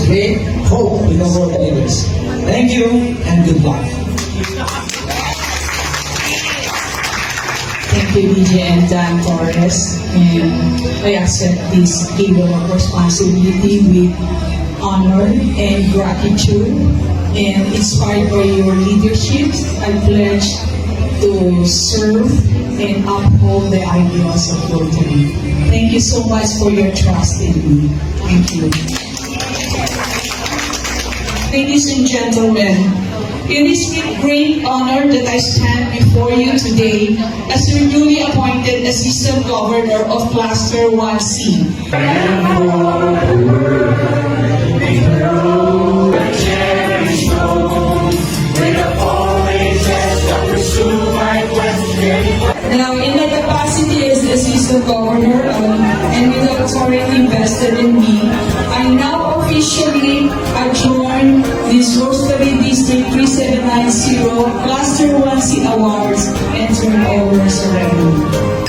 great hope with the world leaders. Thank you and good luck. Thank you, DJ and Dan Torres. And I accept this given of responsibility with honor and gratitude. And inspired by your leadership, I pledge to serve and uphold the ideals of Rotary. Thank you so much for your trust in me. Thank you. Ladies and gentlemen, it is with great honor that I stand before you today as your newly appointed Assistant Governor of Cluster 1C. Now, in my capacity as the Assistant Governor and with the authority vested in me, I now officially adjourn this Rosary District 3790 Cluster 1C Awards and turn over ceremony.